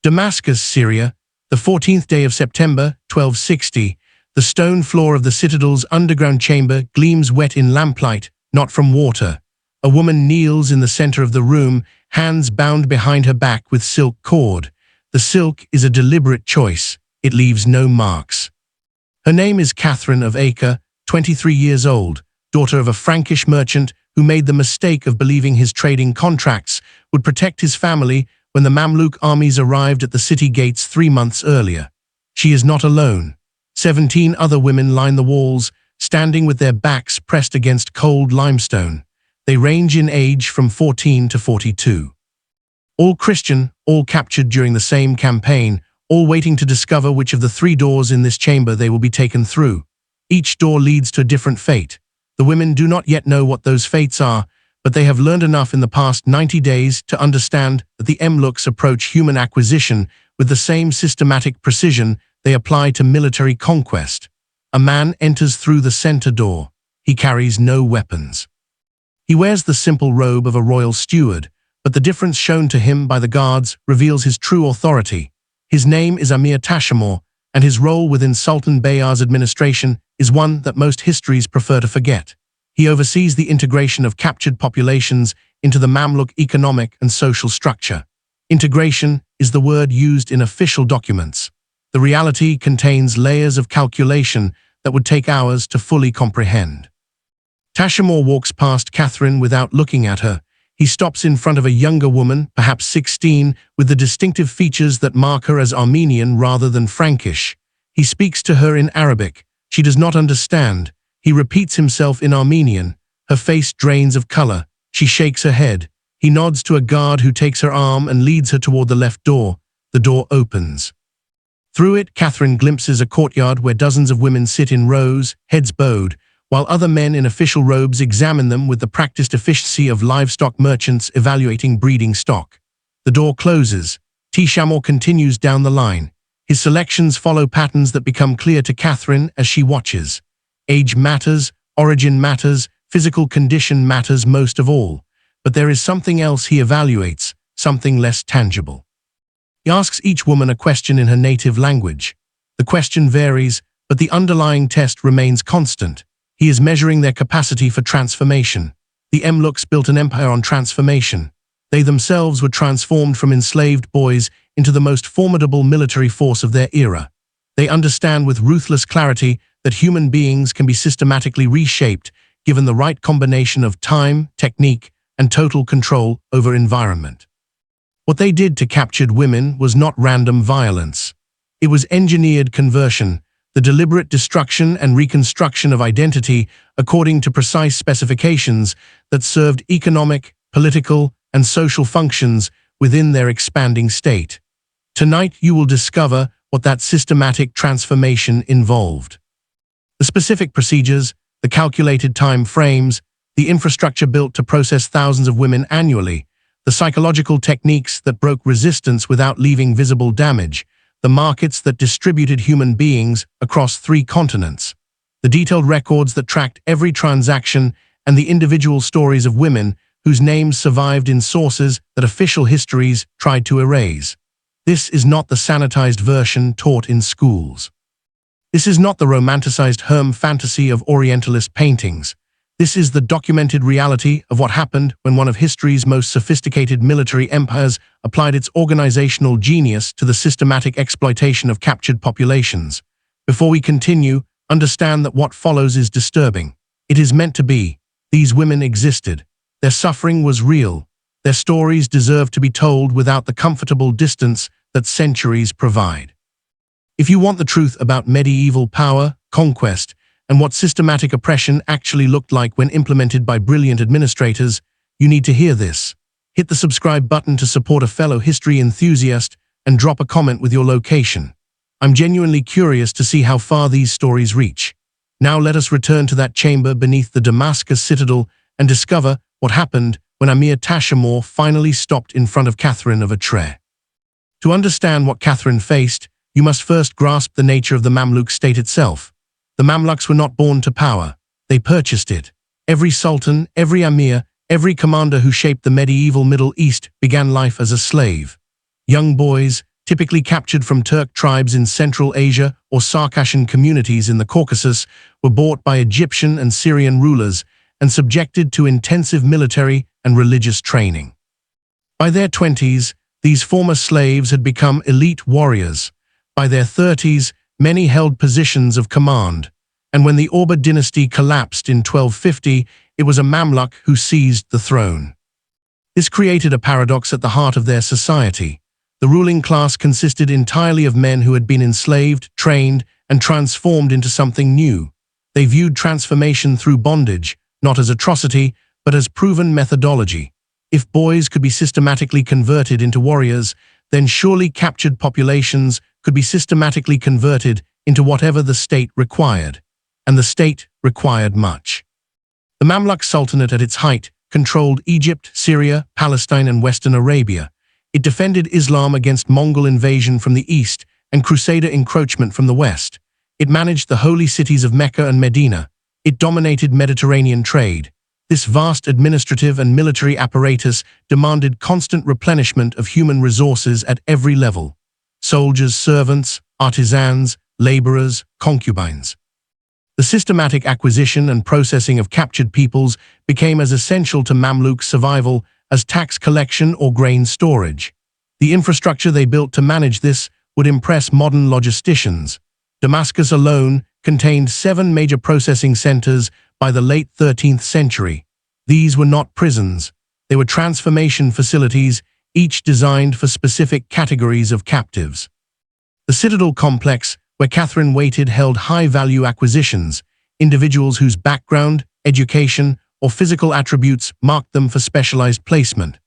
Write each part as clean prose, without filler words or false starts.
Damascus, Syria, the 14th day of September, 1260. The stone floor of the citadel's underground chamber gleams wet in lamplight, not from water. A woman kneels in the center of the room, hands bound behind her back with silk cord. The silk is a deliberate choice. It leaves no marks. Her name is Catherine of Acre, 23 years old, daughter of a Frankish merchant who made the mistake of believing his trading contracts would protect his family when the Mamluk armies arrived at the city gates 3 months earlier. She is not alone. 17 other women line the walls, standing with their backs pressed against cold limestone. They range in age from 14 to 42. All Christian, all captured during the same campaign, all waiting to discover which of the 3 doors in this chamber they will be taken through. Each door leads to a different fate. The women do not yet know what those fates are, but they have learned enough in the past 90 days to understand that the Mamluks approach human acquisition with the same systematic precision they apply to military conquest. A man enters through the center door. He carries no weapons. He wears the simple robe of a royal steward, but the difference shown to him by the guards reveals his true authority. His name is Amir Tashamor, and his role within Sultan Bayar's administration is one that most histories prefer to forget. He oversees the integration of captured populations into the Mamluk economic and social structure. Integration is the word used in official documents. The reality contains layers of calculation that would take hours to fully comprehend. Tashamor walks past Catherine without looking at her. He stops in front of a younger woman, perhaps 16, with the distinctive features that mark her as Armenian rather than Frankish. He speaks to her in Arabic. She does not understand. He repeats himself in Armenian. Her face drains of color. She shakes her head. He nods to a guard who takes her arm and leads her toward the left door. The door opens. Through it, Catherine glimpses a courtyard where dozens of women sit in rows, heads bowed, while other men in official robes examine them with the practiced efficiency of livestock merchants evaluating breeding stock. The door closes. Tashamor continues down the line. His selections follow patterns that become clear to Catherine as she watches. Age matters, origin matters, physical condition matters most of all. But there is something else he evaluates, something less tangible. He asks each woman a question in her native language. The question varies, but the underlying test remains constant. He is measuring their capacity for transformation. The Mamluks built an empire on transformation. They themselves were transformed from enslaved boys into the most formidable military force of their era. They understand with ruthless clarity that human beings can be systematically reshaped given the right combination of time, technique, and total control over environment. What they did to captured women was not random violence. It was engineered conversion, the deliberate destruction and reconstruction of identity according to precise specifications that served economic, political, and social functions within their expanding state. Tonight you will discover what that systematic transformation involved. The specific procedures, the calculated time frames, the infrastructure built to process thousands of women annually, the psychological techniques that broke resistance without leaving visible damage, the markets that distributed human beings across 3 continents, the detailed records that tracked every transaction, and the individual stories of women whose names survived in sources that official histories tried to erase. This is not the sanitized version taught in schools. This is not the romanticized Herm fantasy of Orientalist paintings. This is the documented reality of what happened when one of history's most sophisticated military empires applied its organizational genius to the systematic exploitation of captured populations. Before we continue, understand that what follows is disturbing. It is meant to be. These women existed. Their suffering was real. Their stories deserve to be told without the comfortable distance that centuries provide. If you want the truth about medieval power, conquest, and what systematic oppression actually looked like when implemented by brilliant administrators, you need to hear this. Hit the subscribe button to support a fellow history enthusiast and drop a comment with your location. I'm genuinely curious to see how far these stories reach. Now let us return to that chamber beneath the Damascus citadel and discover what happened when Amir Tashamor finally stopped in front of Catherine of Acre. To understand what Catherine faced, you must first grasp the nature of the Mamluk state itself. The Mamluks were not born to power. They purchased it. Every sultan, every amir, every commander who shaped the medieval Middle East began life as a slave. Young boys, typically captured from Turk tribes in Central Asia or Circassian communities in the Caucasus, were bought by Egyptian and Syrian rulers and subjected to intensive military and religious training. By their 20s, these former slaves had become elite warriors. By their 30s, many held positions of command, and when the Orbid dynasty collapsed in 1250, it was a Mamluk who seized the throne. This created a paradox at the heart of their society. The ruling class consisted entirely of men who had been enslaved, trained, and transformed into something new. They viewed transformation through bondage, not as atrocity, but as proven methodology. If boys could be systematically converted into warriors, then surely captured populations could be systematically converted into whatever the state required. And the state required much. The Mamluk Sultanate at its height controlled Egypt, Syria, Palestine, and Western Arabia. It defended Islam against Mongol invasion from the east and Crusader encroachment from the west. It managed the holy cities of Mecca and Medina. It dominated Mediterranean trade. This vast administrative and military apparatus demanded constant replenishment of human resources at every level: soldiers, servants, artisans, laborers, concubines. The systematic acquisition and processing of captured peoples became as essential to Mamluk survival as tax collection or grain storage. The infrastructure they built to manage this would impress modern logisticians. Damascus alone contained 7 major processing centers by the late 13th century. These were not prisons. They were transformation facilities, each designed for specific categories of captives. The Citadel complex, where Catherine waited, held high-value acquisitions, individuals whose background, education, or physical attributes marked them for specialized placement.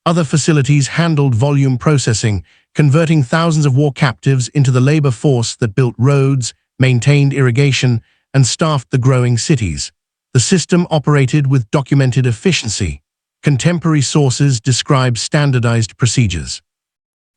Other facilities handled volume processing, converting thousands of war captives into the labor force that built roads, maintained irrigation, and staffed the growing cities. The system operated with documented efficiency. Contemporary sources describe standardized procedures.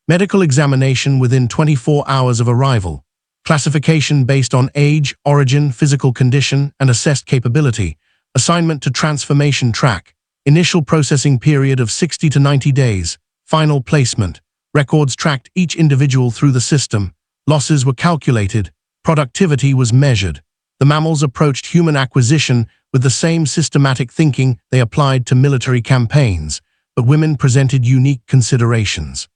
Medical examination within 24 hours of arrival. Classification based on age, origin, physical condition, and assessed capability. Assignment to transformation track. Initial processing period of 60 to 90 days. Final placement. Records tracked each individual through the system. Losses were calculated. Productivity was measured. The mammals approached human acquisition with the same systematic thinking they applied to military campaigns, but women presented unique considerations.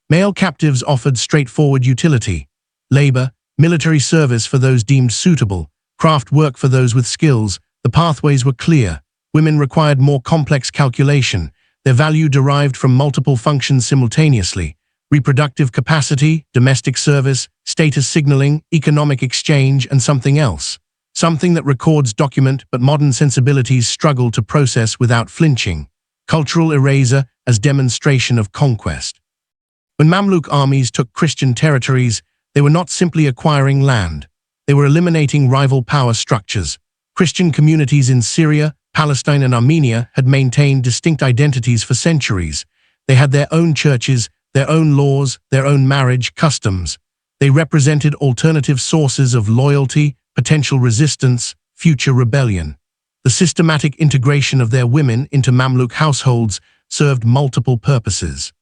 Male captives offered straightforward utility: labor, military service for those deemed suitable, craft work for those with skills. The pathways were clear. Women required more complex calculation. Their value derived from multiple functions simultaneously: reproductive capacity, domestic service, status signaling, economic exchange, and something else. Something that records document but modern sensibilities struggle to process without flinching: cultural erasure as demonstration of conquest. When Mamluk armies took Christian territories, they were not simply acquiring land. They were eliminating rival power structures. Christian communities in Syria, Palestine, and Armenia had maintained distinct identities for centuries. They had their own churches, their own laws, their own marriage customs. They represented alternative sources of loyalty, potential resistance, future rebellion. The systematic integration of their women into Mamluk households served multiple purposes.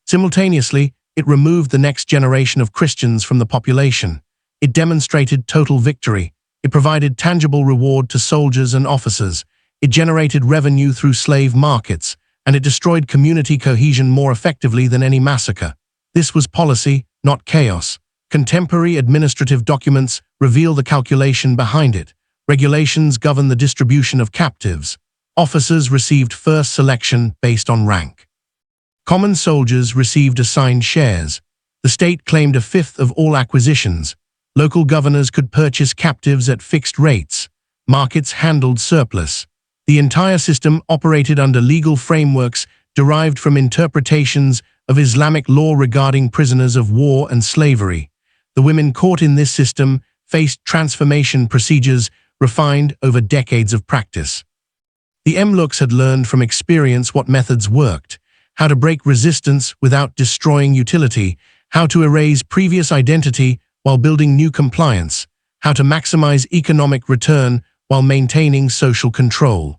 Simultaneously, it removed the next generation of Christians from the population. It demonstrated total victory. It provided tangible reward to soldiers and officers. It generated revenue through slave markets, and it destroyed community cohesion more effectively than any massacre. This was policy, not chaos. Contemporary administrative documents reveal the calculation behind it. Regulations govern the distribution of captives. Officers received first selection based on rank. Common soldiers received assigned shares. The state claimed a fifth of all acquisitions. Local governors could purchase captives at fixed rates. Markets handled surplus. The entire system operated under legal frameworks derived from interpretations of Islamic law regarding prisoners of war and slavery. The women caught in this system faced transformation procedures refined over decades of practice. The Mamluks had learned from experience what methods worked: how to break resistance without destroying utility, how to erase previous identity while building new compliance, how to maximize economic return while maintaining social control.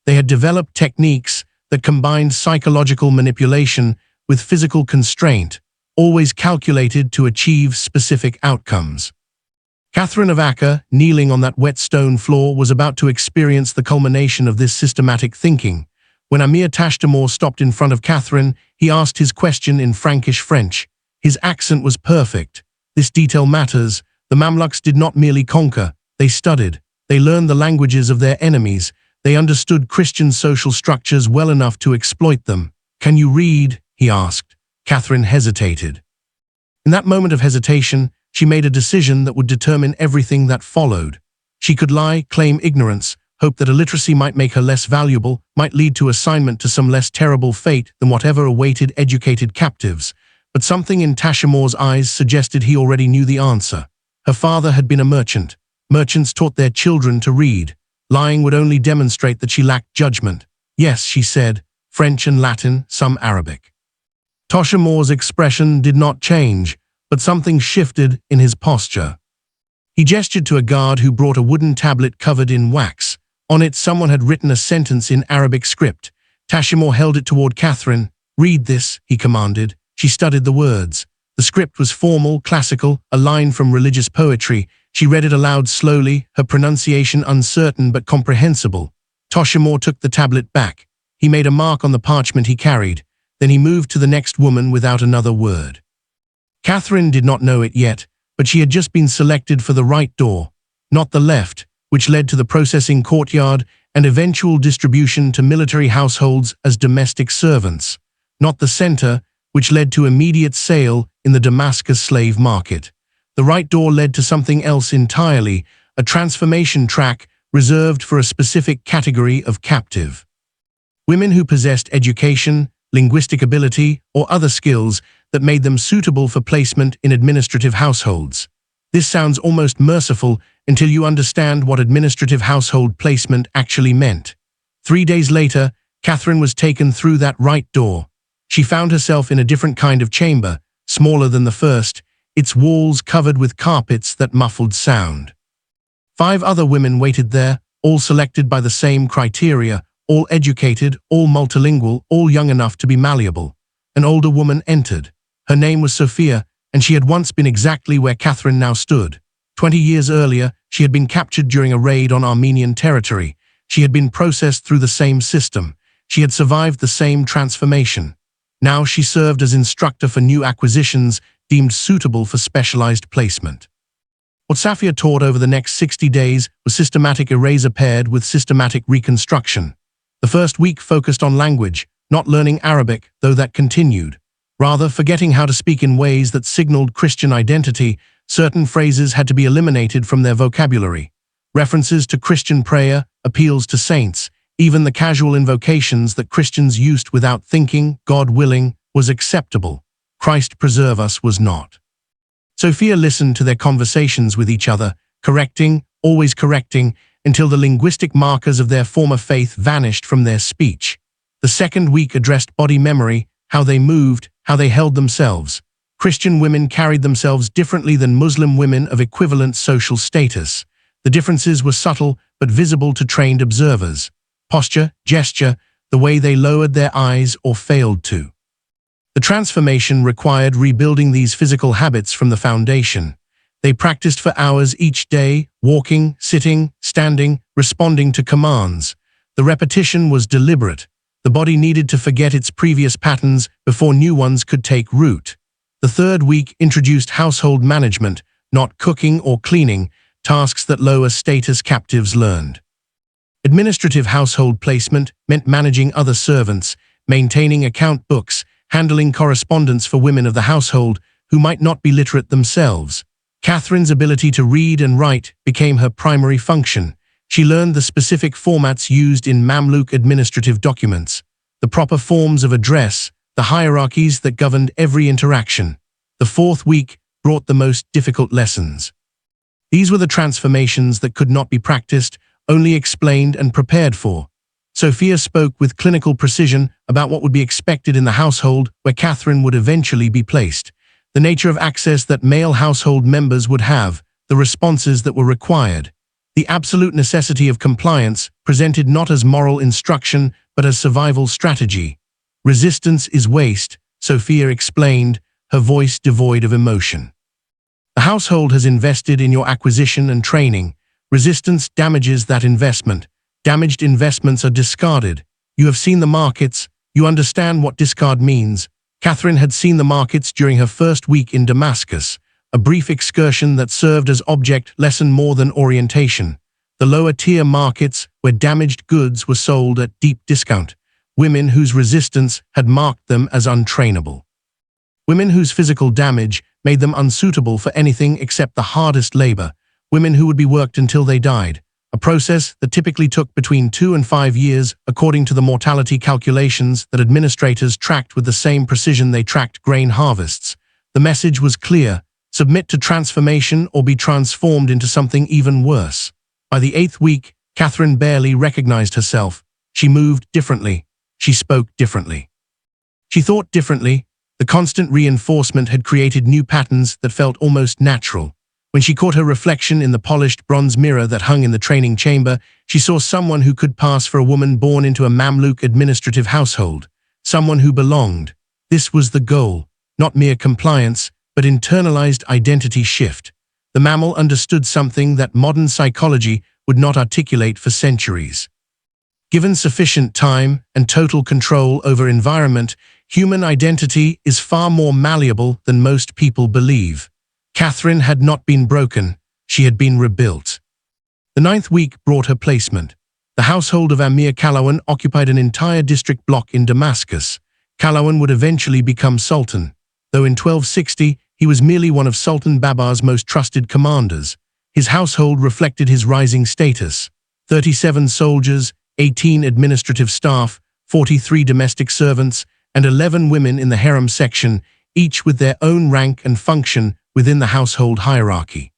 They had developed techniques that combined psychological manipulation with physical constraint, always calculated to achieve specific outcomes. Catherine of Acre, kneeling on that wet stone floor, was about to experience the culmination of this systematic thinking. When Amir Tashtamor stopped in front of Catherine, he asked his question in Frankish French. His accent was perfect. This detail matters. The Mamluks did not merely conquer, they studied. They learned the languages of their enemies. They understood Christian social structures well enough to exploit them. "Can you read?" he asked. Catherine hesitated. In that moment of hesitation, she made a decision that would determine everything that followed. She could lie, claim ignorance, hope that illiteracy might make her less valuable, might lead to assignment to some less terrible fate than whatever awaited educated captives. But something in Tashamor's eyes suggested he already knew the answer. Her father had been a merchant. Merchants taught their children to read. Lying would only demonstrate that she lacked judgment. "Yes," she said, "French and Latin, some Arabic." Tashamor's expression did not change, but something shifted in his posture. He gestured to a guard who brought a wooden tablet covered in wax. On it, someone had written a sentence in Arabic script. Tashamor held it toward Catherine. "Read this," he commanded. She studied the words. The script was formal, classical, a line from religious poetry. She read it aloud slowly, her pronunciation uncertain but comprehensible. Tashamor took the tablet back. He made a mark on the parchment he carried. Then he moved to the next woman without another word. Catherine did not know it yet, but she had just been selected for the right door, not the left, which led to the processing courtyard and eventual distribution to military households as domestic servants, not the center, which led to immediate sale in the Damascus slave market. The right door led to something else entirely, a transformation track reserved for a specific category of captive. Women who possessed education, linguistic ability, or other skills that made them suitable for placement in administrative households. This sounds almost merciful until you understand what administrative household placement actually meant. 3 days later, Catherine was taken through that right door. She found herself in a different kind of chamber, smaller than the first, its walls covered with carpets that muffled sound. 5 other women waited there, all selected by the same criteria, all educated, all multilingual, all young enough to be malleable. An older woman entered. Her name was Sophia, and she had once been exactly where Catherine now stood. 20 years earlier, she had been captured during a raid on Armenian territory. She had been processed through the same system. She had survived the same transformation. Now she served as instructor for new acquisitions deemed suitable for specialized placement. What Safia taught over the next 60 days was systematic eraser paired with systematic reconstruction. The first week focused on language, not learning Arabic, though that continued. Rather, forgetting how to speak in ways that signaled Christian identity, certain phrases had to be eliminated from their vocabulary. References to Christian prayer, appeals to saints, even the casual invocations that Christians used without thinking, God willing, was acceptable. Christ preserve us was not. Sophia listened to their conversations with each other, correcting, always correcting, until the linguistic markers of their former faith vanished from their speech. The second week addressed body memory, how they moved, how they held themselves. Christian women carried themselves differently than Muslim women of equivalent social status. The differences were subtle but visible to trained observers. Posture, gesture, the way they lowered their eyes or failed to. The transformation required rebuilding these physical habits from the foundation. They practiced for hours each day, walking, sitting, standing, responding to commands. The repetition was deliberate. The body needed to forget its previous patterns before new ones could take root. The third week introduced household management, not cooking or cleaning, tasks that lower status captives learned. Administrative household placement meant managing other servants, maintaining account books, handling correspondence for women of the household who might not be literate themselves. Catherine's ability to read and write became her primary function. She learned the specific formats used in Mamluk administrative documents, the proper forms of address, the hierarchies that governed every interaction. The fourth week brought the most difficult lessons. These were the transformations that could not be practiced, only explained and prepared for. Sophia spoke with clinical precision about what would be expected in the household where Catherine would eventually be placed, the nature of access that male household members would have, the responses that were required. The absolute necessity of compliance presented not as moral instruction but as survival strategy. Resistance is waste, Sophia explained, her voice devoid of emotion. The household has invested in your acquisition and training. Resistance damages that investment. Damaged investments are discarded. You have seen the markets. You understand what discard means. Catherine had seen the markets during her first week in Damascus, a brief excursion that served as object lesson more than orientation. The lower-tier markets, where damaged goods were sold at deep discount. Women whose resistance had marked them as untrainable. Women whose physical damage made them unsuitable for anything except the hardest labor. Women who would be worked until they died. A process that typically took between 2 and 5 years, according to the mortality calculations that administrators tracked with the same precision they tracked grain harvests. The message was clear: submit to transformation or be transformed into something even worse. By the 8th week, Catherine barely recognized herself. She moved differently. She spoke differently. She thought differently. The constant reinforcement had created new patterns that felt almost natural. When she caught her reflection in the polished bronze mirror that hung in the training chamber, she saw someone who could pass for a woman born into a Mamluk administrative household. Someone who belonged. This was the goal. Not mere compliance, but internalized identity shift. The mammal understood something that modern psychology would not articulate for centuries. Given sufficient time and total control over environment, human identity is far more malleable than most people believe. Catherine had not been broken, she had been rebuilt. The 9th week brought her placement. The household of Amir Kalawan occupied an entire district block in Damascus. Kalawan would eventually become Sultan, though in 1260 he was merely one of Sultan Babar's most trusted commanders. His household reflected his rising status. 37 soldiers, 18 administrative staff, 43 domestic servants, and 11 women in the harem section, each with their own rank and function within the household hierarchy.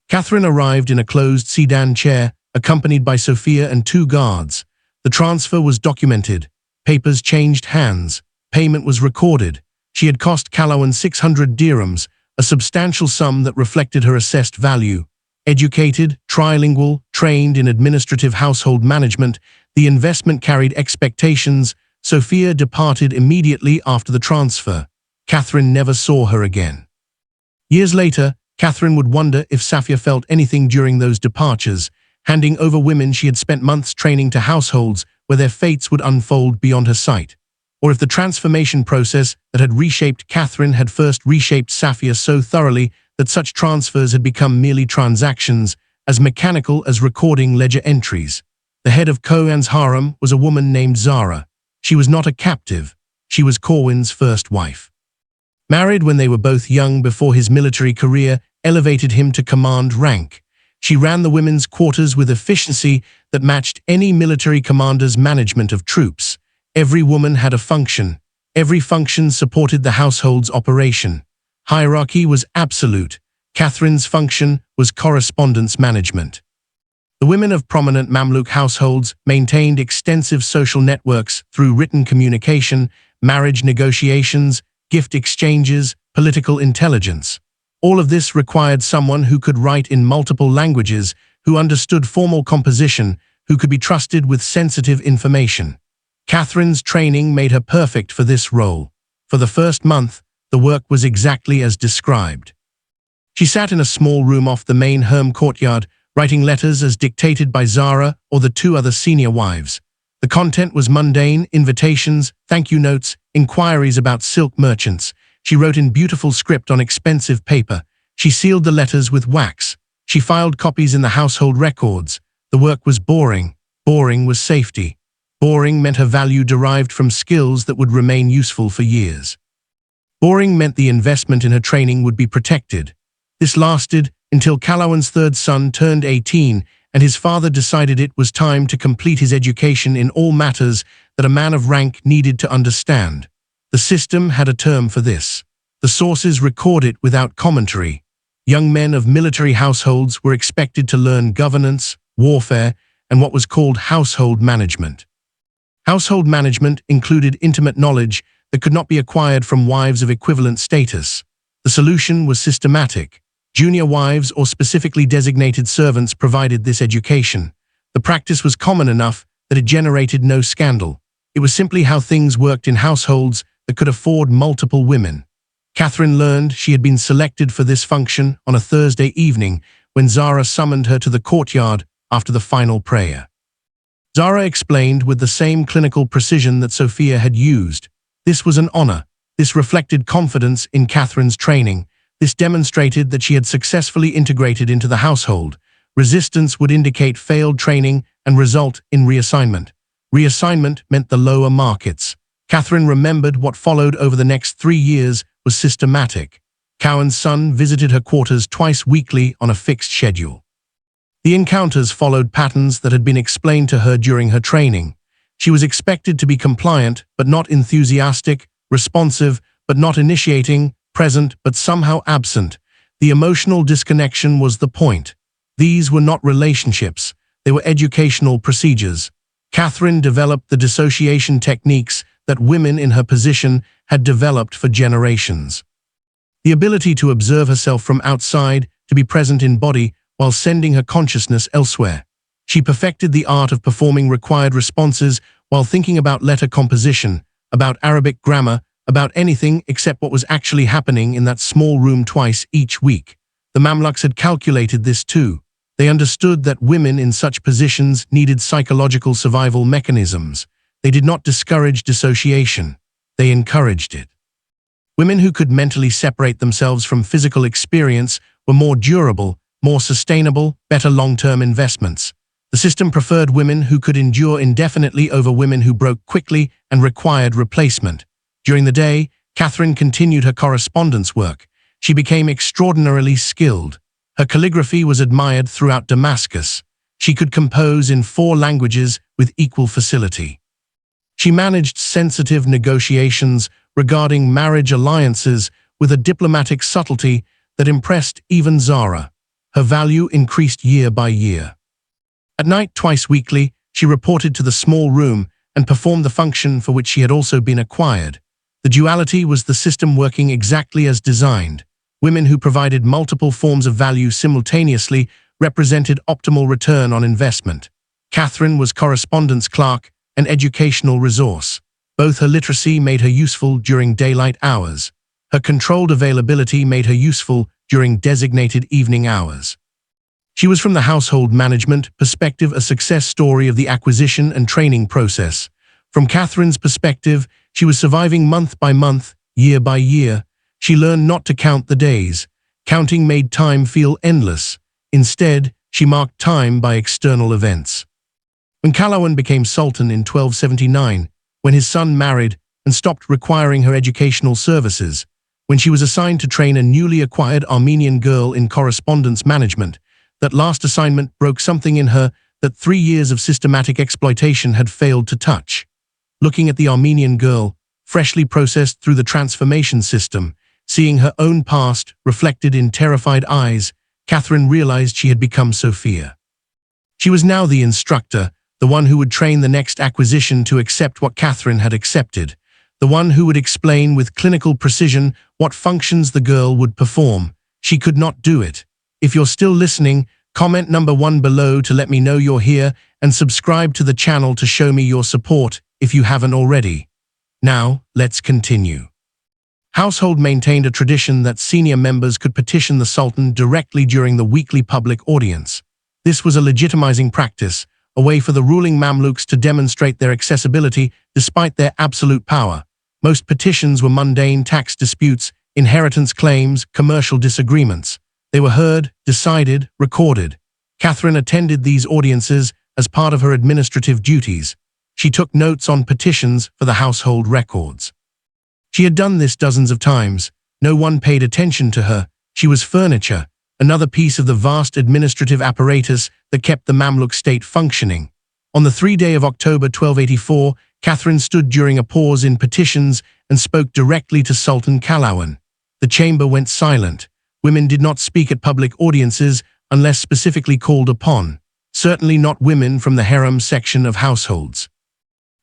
Catherine arrived in a closed sedan chair, accompanied by Sophia and 2 guards. The transfer was documented. Papers changed hands. Payment was recorded. She had cost Kalawan 600 dirhams, a substantial sum that reflected her assessed value. Educated, trilingual, trained in administrative household management, the investment carried expectations. Sophia departed immediately after the transfer. Catherine never saw her again. Years later, Catherine would wonder if Safia felt anything during those departures, handing over women she had spent months training to households where their fates would unfold beyond her sight. Or if the transformation process that had reshaped Catherine had first reshaped Safia so thoroughly that such transfers had become merely transactions, as mechanical as recording ledger entries. The head of Kohan's harem was a woman named Zara. She was not a captive. She was Corwin's first wife. Married when they were both young before his military career elevated him to command rank. She ran the women's quarters with efficiency that matched any military commander's management of troops. Every woman had a function. Every function supported the household's operation. Hierarchy was absolute. Catherine's function was correspondence management. The women of prominent Mamluk households maintained extensive social networks through written communication, marriage negotiations, gift exchanges, political intelligence. All of this required someone who could write in multiple languages, who understood formal composition, who could be trusted with sensitive information. Catherine's training made her perfect for this role. For the first month, the work was exactly as described. She sat in a small room off the main harem courtyard, writing letters as dictated by Zara or the 2 other senior wives. The content was mundane: invitations, thank you notes, inquiries about silk merchants. She wrote in beautiful script on expensive paper. She sealed the letters with wax. She filed copies in the household records. The work was boring. Boring was safety. Boring meant her value derived from skills that would remain useful for years. Boring meant the investment in her training would be protected. This lasted until Kalawan's 3rd son turned 18 and his father decided it was time to complete his education in all matters that a man of rank needed to understand. The system had a term for this. The sources record it without commentary. Young men of military households were expected to learn governance, warfare, and what was called household management. Household management included intimate knowledge that could not be acquired from wives of equivalent status. The solution was systematic. Junior wives or specifically designated servants provided this education. The practice was common enough that it generated no scandal. It was simply how things worked in households that could afford multiple women. Catherine learned she had been selected for this function on a Thursday evening when Zara summoned her to the courtyard after the final prayer. Zara explained with the same clinical precision that Sophia had used. This was an honor. This reflected confidence in Catherine's training. This demonstrated that she had successfully integrated into the household. Resistance would indicate failed training and result in reassignment. Reassignment meant the lower markets. Catherine remembered what followed over the next 3 years was systematic. Cowan's son visited her quarters twice weekly on a fixed schedule. The encounters followed patterns that had been explained to her during her training. She was expected to be compliant but not enthusiastic, responsive but not initiating, present but somehow absent. The emotional disconnection was the point. These were not relationships, they were educational procedures. Catherine developed the dissociation techniques that women in her position had developed for generations. The ability to observe herself from outside, to be present in body while sending her consciousness elsewhere. She perfected the art of performing required responses while thinking about letter composition, about Arabic grammar, about anything except what was actually happening in that small room twice each week. The Mamluks had calculated this too. They understood that women in such positions needed psychological survival mechanisms. They did not discourage dissociation. They encouraged it. Women who could mentally separate themselves from physical experience were more durable, more sustainable, better long-term investments. The system preferred women who could endure indefinitely over women who broke quickly and required replacement. During the day, Catherine continued her correspondence work. She became extraordinarily skilled. Her calligraphy was admired throughout Damascus. She could compose in 4 languages with equal facility. She managed sensitive negotiations regarding marriage alliances with a diplomatic subtlety that impressed even Zara. Her value increased year by year. At night, twice weekly, she reported to the small room and performed the function for which she had also been acquired. The duality was the system working exactly as designed. Women who provided multiple forms of value simultaneously represented optimal return on investment. Catherine was correspondence clerk and educational resource. Both her literacy made her useful during daylight hours. Her controlled availability made her useful during designated evening hours. She was from the household management perspective a success story of the acquisition and training process. From Catherine's perspective, she was surviving month by month, year by year. She learned not to count the days. Counting made time feel endless. Instead, she marked time by external events. When Kalawan became Sultan in 1279, when his son married and stopped requiring her educational services, when she was assigned to train a newly acquired Armenian girl in correspondence management, that last assignment broke something in her that 3 years of systematic exploitation had failed to touch. Looking at the Armenian girl, freshly processed through the transformation system, seeing her own past reflected in terrified eyes, Catherine realized she had become Sophia. She was now the instructor, the one who would train the next acquisition to accept what Catherine had accepted, the one who would explain with clinical precision what functions the girl would perform. She could not do it. If you're still listening, comment number 1 below to let me know you're here and subscribe to the channel to show me your support if you haven't already. Now, let's continue. Household maintained a tradition that senior members could petition the Sultan directly during the weekly public audience. This was a legitimizing practice, a way for the ruling Mamluks to demonstrate their accessibility despite their absolute power. Most petitions were mundane tax disputes, inheritance claims, commercial disagreements. They were heard, decided, recorded. Catherine attended these audiences as part of her administrative duties. She took notes on petitions for the household records. She had done this dozens of times. No one paid attention to her. She was furniture, another piece of the vast administrative apparatus that kept the Mamluk state functioning. On the 3rd day of October 1284, Catherine stood during a pause in petitions and spoke directly to Sultan Kalawan. The chamber went silent. Women did not speak at public audiences unless specifically called upon. Certainly not women from the harem section of households.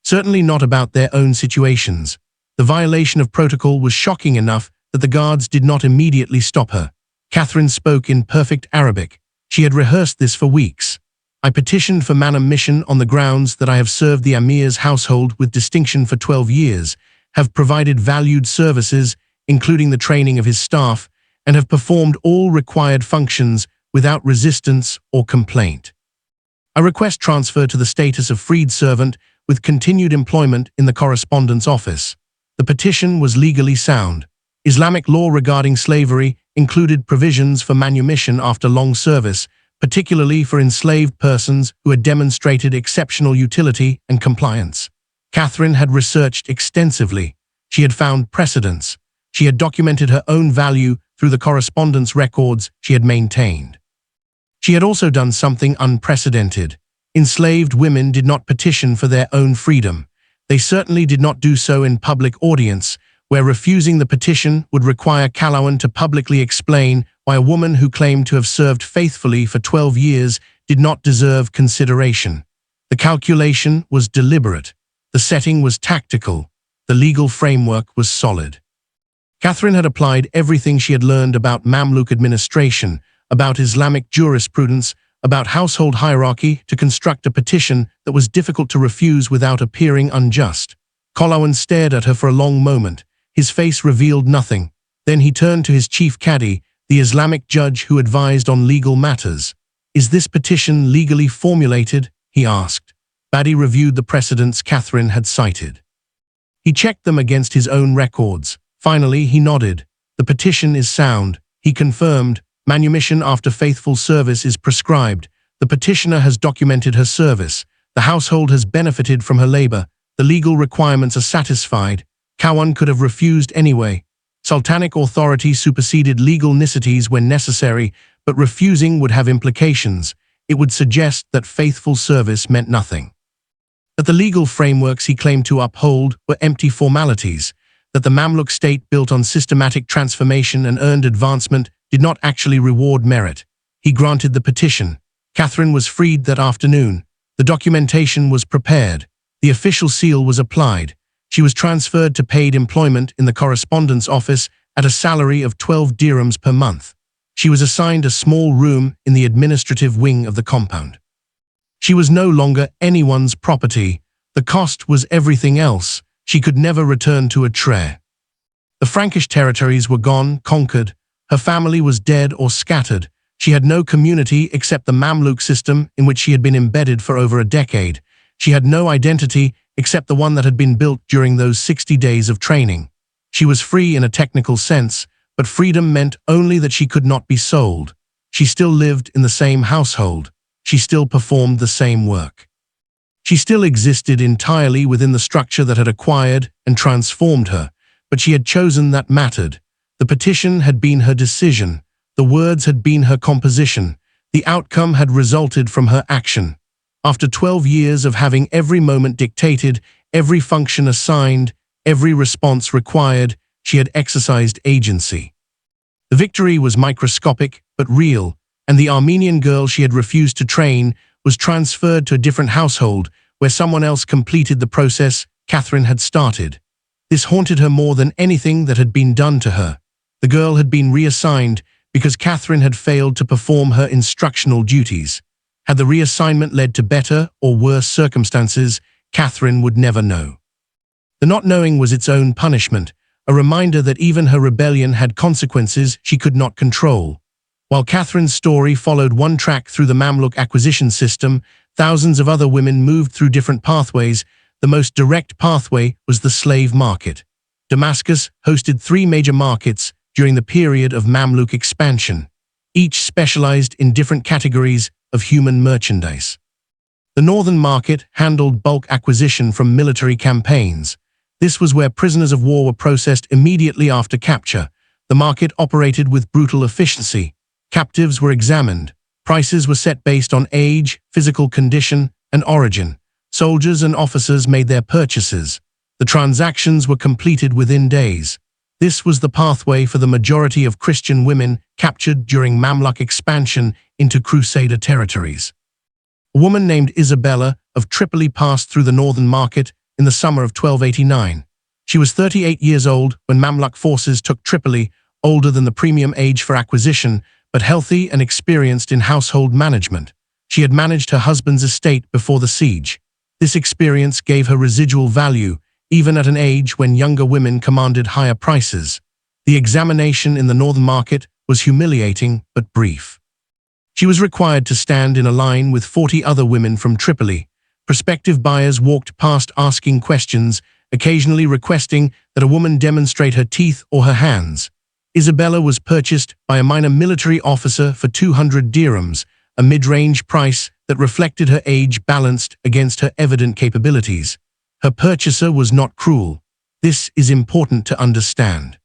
Certainly not about their own situations. The violation of protocol was shocking enough that the guards did not immediately stop her. Catherine spoke in perfect Arabic. She had rehearsed this for weeks. I petitioned for manumission on the grounds that I have served the Amir's household with distinction for 12 years, have provided valued services, including the training of his staff, and have performed all required functions without resistance or complaint. I request transfer to the status of freed servant with continued employment in the correspondence office. The petition was legally sound. Islamic law regarding slavery included provisions for manumission after long service, particularly for enslaved persons who had demonstrated exceptional utility and compliance. Catherine had researched extensively. She had found precedents. She had documented her own value through the correspondence records she had maintained. She had also done something unprecedented. Enslaved women did not petition for their own freedom. They certainly did not do so in public audience, where refusing the petition would require Calawan to publicly explain why a woman who claimed to have served faithfully for 12 years did not deserve consideration. The calculation was deliberate. The setting was tactical. The legal framework was solid. Catherine had applied everything she had learned about Mamluk administration, about Islamic jurisprudence, about household hierarchy to construct a petition that was difficult to refuse without appearing unjust. Calawan stared at her for a long moment. His face revealed nothing. Then he turned to his chief cadi, the Islamic judge who advised on legal matters. "Is this petition legally formulated?" he asked. Badi reviewed the precedents Catherine had cited. He checked them against his own records. Finally, he nodded. "The petition is sound," he confirmed. "Manumission after faithful service is prescribed. The petitioner has documented her service. The household has benefited from her labor. The legal requirements are satisfied. Calawan could have refused anyway. Sultanic authority superseded legal niceties when necessary, but refusing would have implications. It would suggest that faithful service meant nothing. That the legal frameworks he claimed to uphold were empty formalities. That the Mamluk state built on systematic transformation and earned advancement did not actually reward merit. He granted the petition. Catherine was freed that afternoon. The documentation was prepared. The official seal was applied. She was transferred to paid employment in the correspondence office at a salary of 12 dirhams per month. She was assigned a small room in the administrative wing of the compound. She was no longer anyone's property. The cost was everything else. She could never return to a Tre. The Frankish territories were gone, conquered. Her family was dead or scattered. She had no community except the Mamluk system in which she had been embedded for over a decade. She had no identity except the one that had been built during those 60 days of training. She was free in a technical sense, but freedom meant only that she could not be sold. She still lived in the same household. She still performed the same work. She still existed entirely within the structure that had acquired and transformed her, but she had chosen that mattered. The petition had been her decision. The words had been her composition. The outcome had resulted from her action. After 12 years of having every moment dictated, every function assigned, every response required, she had exercised agency. The victory was microscopic but real, and the Armenian girl she had refused to train was transferred to a different household where someone else completed the process Catherine had started. This haunted her more than anything that had been done to her. The girl had been reassigned because Catherine had failed to perform her instructional duties. Had the reassignment led to better or worse circumstances, Catherine would never know. The not knowing was its own punishment, a reminder that even her rebellion had consequences she could not control. While Catherine's story followed one track through the Mamluk acquisition system, thousands of other women moved through different pathways. The most direct pathway was the slave market. Damascus hosted 3 major markets during the period of Mamluk expansion, each specialized in different categories of human merchandise. The northern market handled bulk acquisition from military campaigns. This was where prisoners of war were processed immediately after capture. The market operated with brutal efficiency. Captives were examined. Prices were set based on age, physical condition, and origin. Soldiers and officers made their purchases. The transactions were completed within days. This was the pathway for the majority of Christian women captured during Mamluk expansion into Crusader territories. A woman named Isabella of Tripoli passed through the northern market in the summer of 1289. She was 38 years old when Mamluk forces took Tripoli, older than the premium age for acquisition, but healthy and experienced in household management. She had managed her husband's estate before the siege. This experience gave her residual value, even at an age when younger women commanded higher prices. The examination in the northern market was humiliating but brief. She was required to stand in a line with 40 other women from Tripoli. Prospective buyers walked past asking questions, occasionally requesting that a woman demonstrate her teeth or her hands. Isabella was purchased by a minor military officer for 200 dirhams, a mid-range price that reflected her age balanced against her evident capabilities. Her purchaser was not cruel. This is important to understand.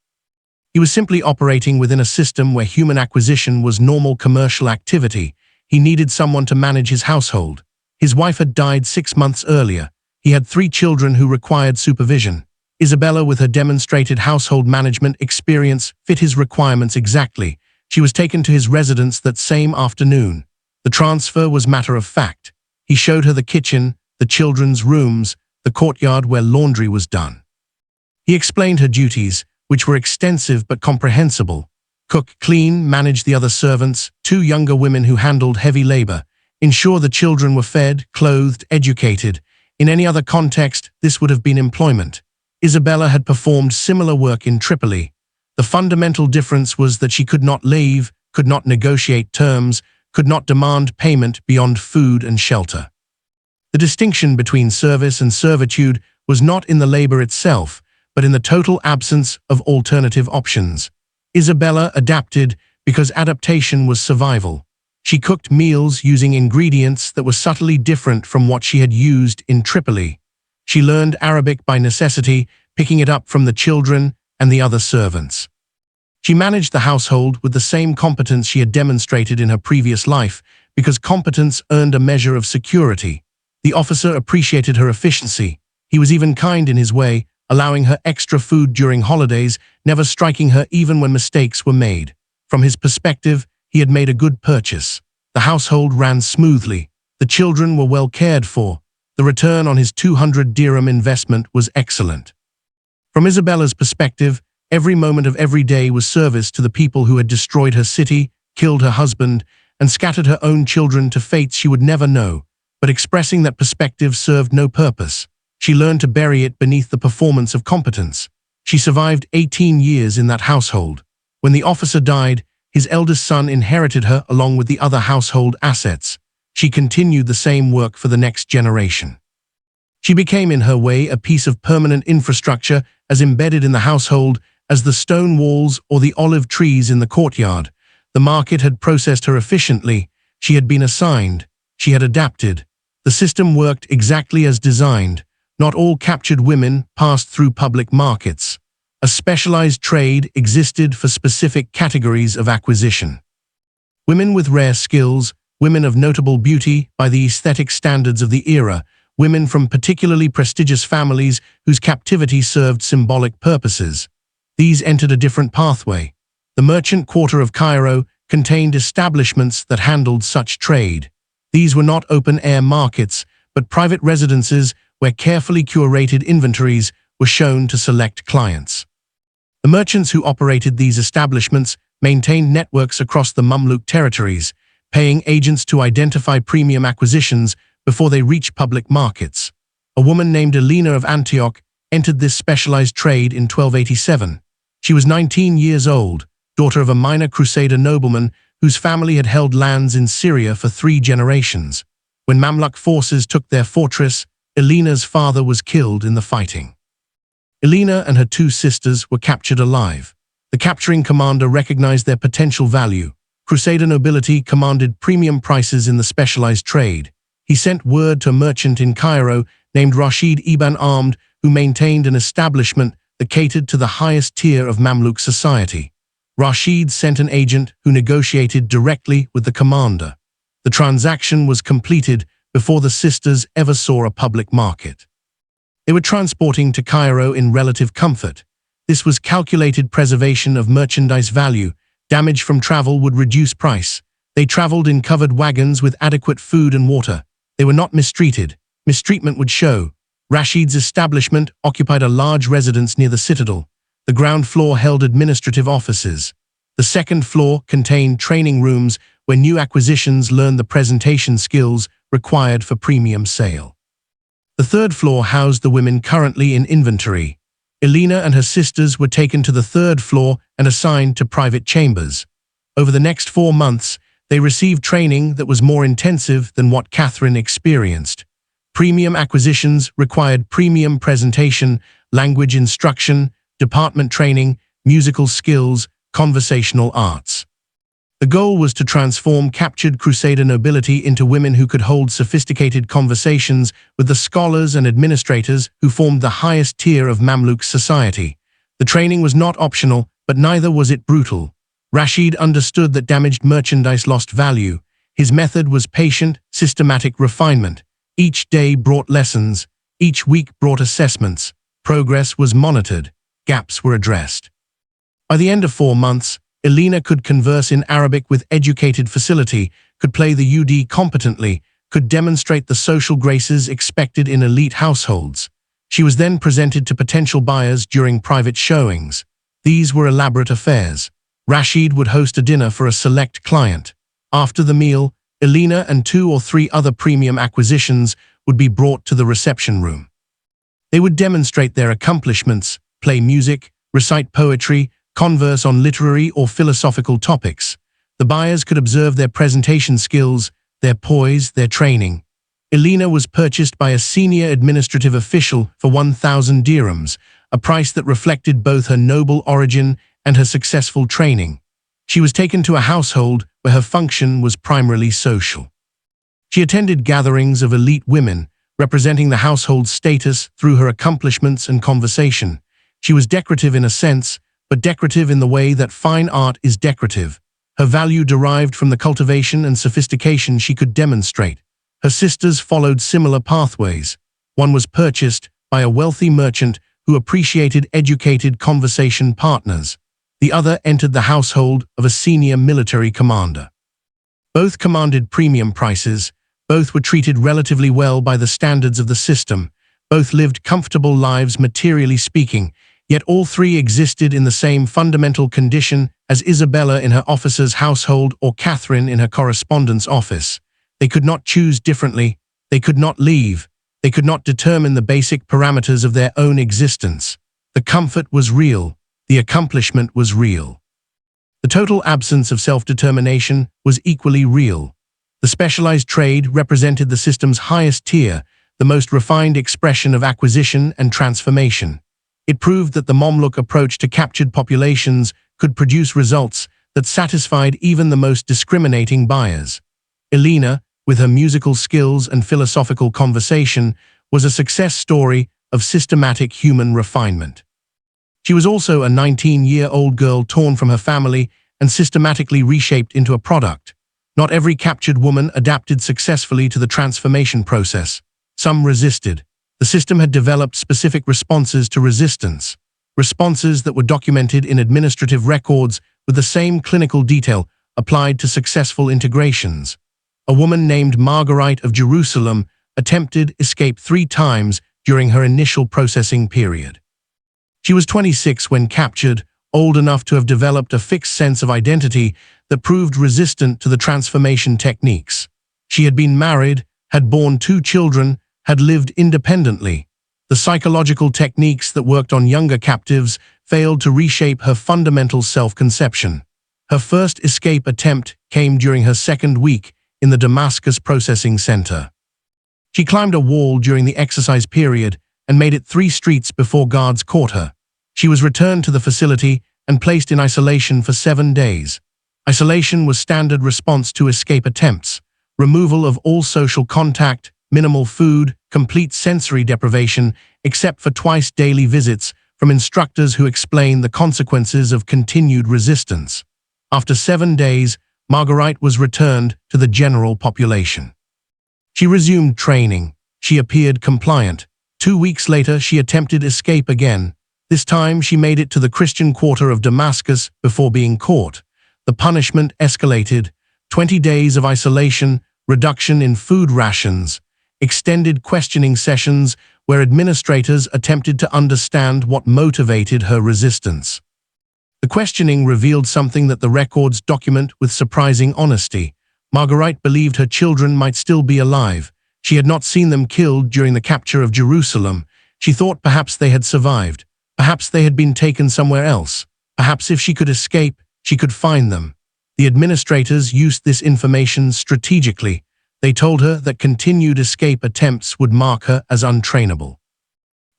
He was simply operating within a system where human acquisition was normal commercial activity. He needed someone to manage his household. His wife had died 6 months earlier. He had 3 children who required supervision. Isabella, with her demonstrated household management experience, fit his requirements exactly. She was taken to his residence that same afternoon. The transfer was matter of fact. He showed her the kitchen, the children's rooms, the courtyard where laundry was done. He explained her duties, which were extensive but comprehensible. Cook, clean, manage the other servants, 2 younger women who handled heavy labor, ensure the children were fed, clothed, educated. In any other context, this would have been employment. Isabella had performed similar work in Tripoli. The fundamental difference was that she could not leave, could not negotiate terms, could not demand payment beyond food and shelter. The distinction between service and servitude was not in the labor itself, but in the total absence of alternative options. Isabella adapted because adaptation was survival. She cooked meals using ingredients that were subtly different from what she had used in Tripoli. She learned Arabic by necessity, picking it up from the children and the other servants. She managed the household with the same competence she had demonstrated in her previous life, because competence earned a measure of security. The officer appreciated her efficiency. He was even kind in his way, allowing her extra food during holidays, never striking her even when mistakes were made. From his perspective, he had made a good purchase. The household ran smoothly. The children were well cared for. The return on his 200 dirham investment was excellent. From Isabella's perspective, every moment of every day was service to the people who had destroyed her city, killed her husband, and scattered her own children to fates she would never know. But expressing that perspective served no purpose. She learned to bury it beneath the performance of competence. She survived 18 years in that household. When the officer died, his eldest son inherited her along with the other household assets. She continued the same work for the next generation. She became in her way a piece of permanent infrastructure as embedded in the household as the stone walls or the olive trees in the courtyard. The market had processed her efficiently. She had been assigned. She had adapted. The system worked exactly as designed. Not all captured women passed through public markets. A specialized trade existed for specific categories of acquisition. Women with rare skills, women of notable beauty by the aesthetic standards of the era, women from particularly prestigious families whose captivity served symbolic purposes. These entered a different pathway. The merchant quarter of Cairo contained establishments that handled such trade. These were not open-air markets, but private residences where carefully curated inventories were shown to select clients. The merchants who operated these establishments maintained networks across the Mamluk territories, paying agents to identify premium acquisitions before they reached public markets. A woman named Elena of Antioch entered this specialized trade in 1287. She was 19 years old, daughter of a minor Crusader nobleman whose family had held lands in Syria for 3 generations. When Mamluk forces took their fortress, Elena's father was killed in the fighting. Elena and her 2 sisters were captured alive. The capturing commander recognized their potential value. Crusader nobility commanded premium prices in the specialized trade. He sent word to a merchant in Cairo named Rashid Ibn Ahmed, who maintained an establishment that catered to the highest tier of Mamluk society. Rashid sent an agent who negotiated directly with the commander. The transaction was completed before the sisters ever saw a public market. They were transporting to Cairo in relative comfort. This was calculated preservation of merchandise value. Damage from travel would reduce price. They traveled in covered wagons with adequate food and water. They were not mistreated. Mistreatment would show. Rashid's establishment occupied a large residence near the citadel. The ground floor held administrative offices. The second floor contained training rooms where new acquisitions learned the presentation skills required for premium sale. The third floor housed the women currently in inventory. Elena and her sisters were taken to the third floor and assigned to private chambers. Over the next 4 months, they received training that was more intensive than what Catherine experienced. Premium acquisitions required premium presentation, language instruction, department training, musical skills, conversational arts. The goal was to transform captured Crusader nobility into women who could hold sophisticated conversations with the scholars and administrators who formed the highest tier of Mamluk society. The training was not optional, but neither was it brutal. Rashid understood that damaged merchandise lost value. His method was patient, systematic refinement. Each day brought lessons. Each week brought assessments. Progress was monitored. Gaps were addressed. By the end of 4 months, Elena could converse in Arabic with educated facility, could play the ud competently, could demonstrate the social graces expected in elite households. She was then presented to potential buyers during private showings. These were elaborate affairs. Rashid would host a dinner for a select client. After the meal, Elena and 2 or 3 other premium acquisitions would be brought to the reception room. They would demonstrate their accomplishments, play music, recite poetry, converse on literary or philosophical topics. The buyers could observe their presentation skills, their poise, their training. Elena was purchased by a senior administrative official for 1,000 dirhams, a price that reflected both her noble origin and her successful training. She was taken to a household where her function was primarily social. She attended gatherings of elite women, representing the household's status through her accomplishments and conversation. She was decorative in a sense, but decorative in the way that fine art is decorative. Her value derived from the cultivation and sophistication she could demonstrate. Her sisters followed similar pathways. One was purchased by a wealthy merchant who appreciated educated conversation partners. The other entered the household of a senior military commander. Both commanded premium prices. Both were treated relatively well by the standards of the system. Both lived comfortable lives materially speaking, yet all 3 existed in the same fundamental condition as Isabella in her officer's household or Catherine in her correspondence office. They could not choose differently. They could not leave. They could not determine the basic parameters of their own existence. The comfort was real. The accomplishment was real. The total absence of self-determination was equally real. The specialized trade represented the system's highest tier, the most refined expression of acquisition and transformation. It proved that the Mamluk approach to captured populations could produce results that satisfied even the most discriminating buyers. Elena, with her musical skills and philosophical conversation, was a success story of systematic human refinement. She was also a 19-year-old girl torn from her family and systematically reshaped into a product. Not every captured woman adapted successfully to the transformation process. Some resisted. The system had developed specific responses to resistance, responses that were documented in administrative records with the same clinical detail applied to successful integrations. A woman named Marguerite of Jerusalem attempted escape 3 times during her initial processing period. She was 26 when captured, old enough to have developed a fixed sense of identity that proved resistant to the transformation techniques. She had been married, had borne 2 children, had lived independently. The psychological techniques that worked on younger captives failed to reshape her fundamental self-conception. Her first escape attempt came during her 2nd week in the Damascus processing center. She climbed a wall during the exercise period and made it 3 streets before guards caught her. She was returned to the facility and placed in isolation for 7 days. Isolation was standard response to escape attempts. Removal of all social contact, minimal food, complete sensory deprivation, except for twice-daily visits from instructors who explain the consequences of continued resistance. After 7 days, Marguerite was returned to the general population. She resumed training. She appeared compliant. 2 weeks later, she attempted escape again. This time, she made it to the Christian quarter of Damascus before being caught. The punishment escalated. 20 days of isolation, reduction in food rations, extended questioning sessions where administrators attempted to understand what motivated her resistance. The questioning revealed something that the records document with surprising honesty. Marguerite believed her children might still be alive. She had not seen them killed during the capture of Jerusalem. She thought perhaps they had survived. Perhaps they had been taken somewhere else. Perhaps if she could escape, she could find them. The administrators used this information strategically. They told her that continued escape attempts would mark her as untrainable.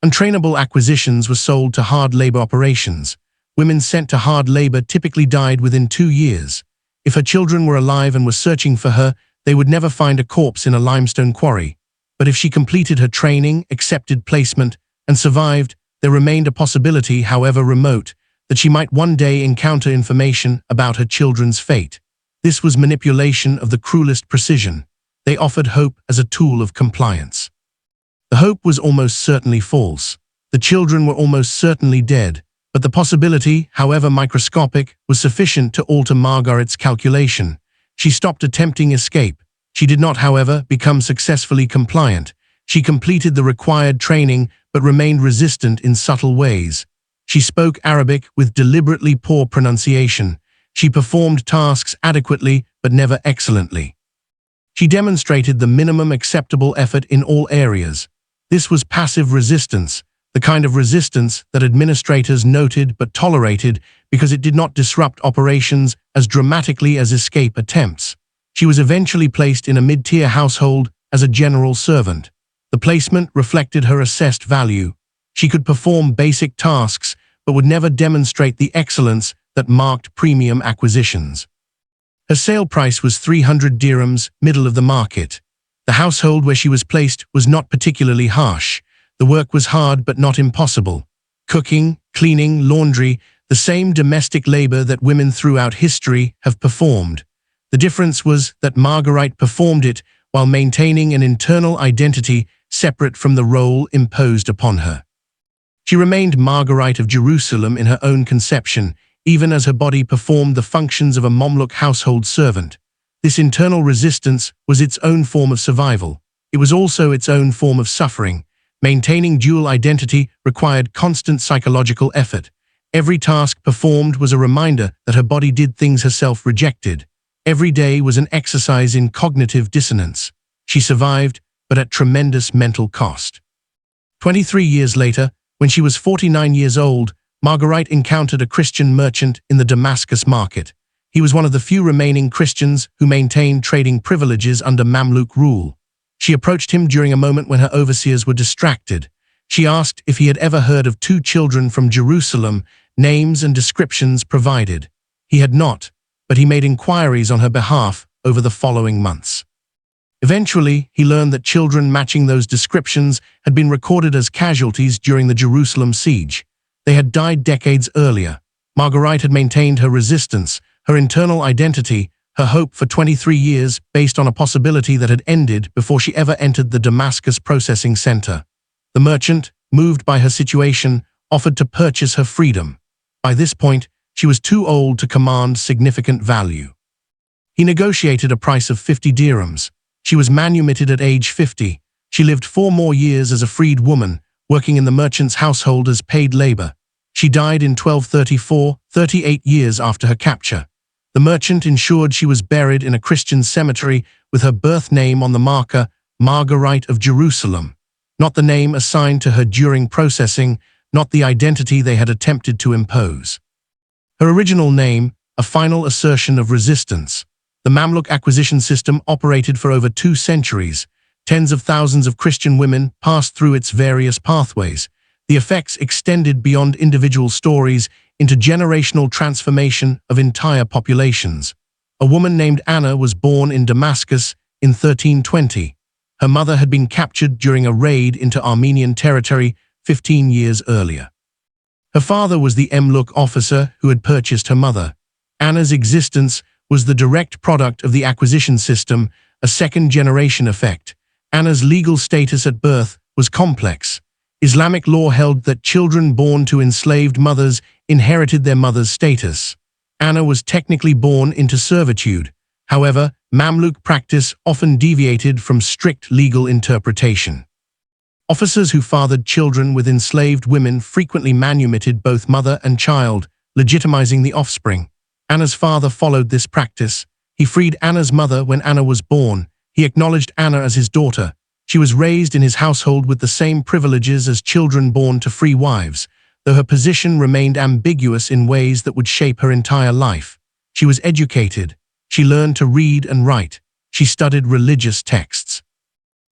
Untrainable acquisitions were sold to hard labor operations. Women sent to hard labor typically died within 2 years. If her children were alive and were searching for her, they would never find a corpse in a limestone quarry. But if she completed her training, accepted placement, and survived, there remained a possibility, however remote, that she might one day encounter information about her children's fate. This was manipulation of the cruelest precision. They offered hope as a tool of compliance. The hope was almost certainly false. The children were almost certainly dead, but the possibility, however microscopic, was sufficient to alter Margaret's calculation. She stopped attempting escape. She did not, however, become successfully compliant. She completed the required training but remained resistant in subtle ways. She spoke Arabic with deliberately poor pronunciation. She performed tasks adequately but never excellently. She demonstrated the minimum acceptable effort in all areas. This was passive resistance, the kind of resistance that administrators noted but tolerated because it did not disrupt operations as dramatically as escape attempts. She was eventually placed in a mid-tier household as a general servant. The placement reflected her assessed value. She could perform basic tasks but would never demonstrate the excellence that marked premium acquisitions. Her sale price was 300 dirhams, middle of the market. The household where she was placed was not particularly harsh. The work was hard but not impossible. Cooking, cleaning, laundry, the same domestic labor that women throughout history have performed. The difference was that Margaret performed it while maintaining an internal identity separate from the role imposed upon her. She remained Margaret of Jerusalem in her own conception, even as her body performed the functions of a Mamluk household servant. This internal resistance was its own form of survival. It was also its own form of suffering. Maintaining dual identity required constant psychological effort. Every task performed was a reminder that her body did things herself rejected. Every day was an exercise in cognitive dissonance. She survived, but at tremendous mental cost. 23 years later, when she was 49 years old, Margaret encountered a Christian merchant in the Damascus market. He was one of the few remaining Christians who maintained trading privileges under Mamluk rule. She approached him during a moment when her overseers were distracted. She asked if he had ever heard of 2 children from Jerusalem, names and descriptions provided. He had not, but he made inquiries on her behalf over the following months. Eventually, he learned that children matching those descriptions had been recorded as casualties during the Jerusalem siege. They had died decades earlier. Margaret had maintained her resistance, her internal identity, her hope for 23 years based on a possibility that had ended before she ever entered the Damascus processing center. The merchant, moved by her situation, offered to purchase her freedom. By this point, she was too old to command significant value. He negotiated a price of 50 dirhams. She was manumitted at age 50. She lived 4 more years as a freed woman, working in the merchant's household as paid labor. She died in 1234, 38 years after her capture. The merchant ensured she was buried in a Christian cemetery with her birth name on the marker, Margaret of Jerusalem. Not the name assigned to her during processing, not the identity they had attempted to impose. Her original name, a final assertion of resistance. The Mamluk acquisition system operated for over 2 centuries. Tens of thousands of Christian women passed through its various pathways. The effects extended beyond individual stories into generational transformation of entire populations. A woman named Anna was born in Damascus in 1320. Her mother had been captured during a raid into Armenian territory 15 years earlier. Her father was the Mamluk officer who had purchased her mother. Anna's existence was the direct product of the acquisition system, a second-generation effect. Anna's legal status at birth was complex. Islamic law held that children born to enslaved mothers inherited their mother's status. Anna was technically born into servitude. However, Mamluk practice often deviated from strict legal interpretation. Officers who fathered children with enslaved women frequently manumitted both mother and child, legitimizing the offspring. Anna's father followed this practice. He freed Anna's mother when Anna was born. He acknowledged Anna as his daughter. She was raised in his household with the same privileges as children born to free wives. though her position remained ambiguous in ways that would shape her entire life. She was educated. She learned to read and write. She studied religious texts.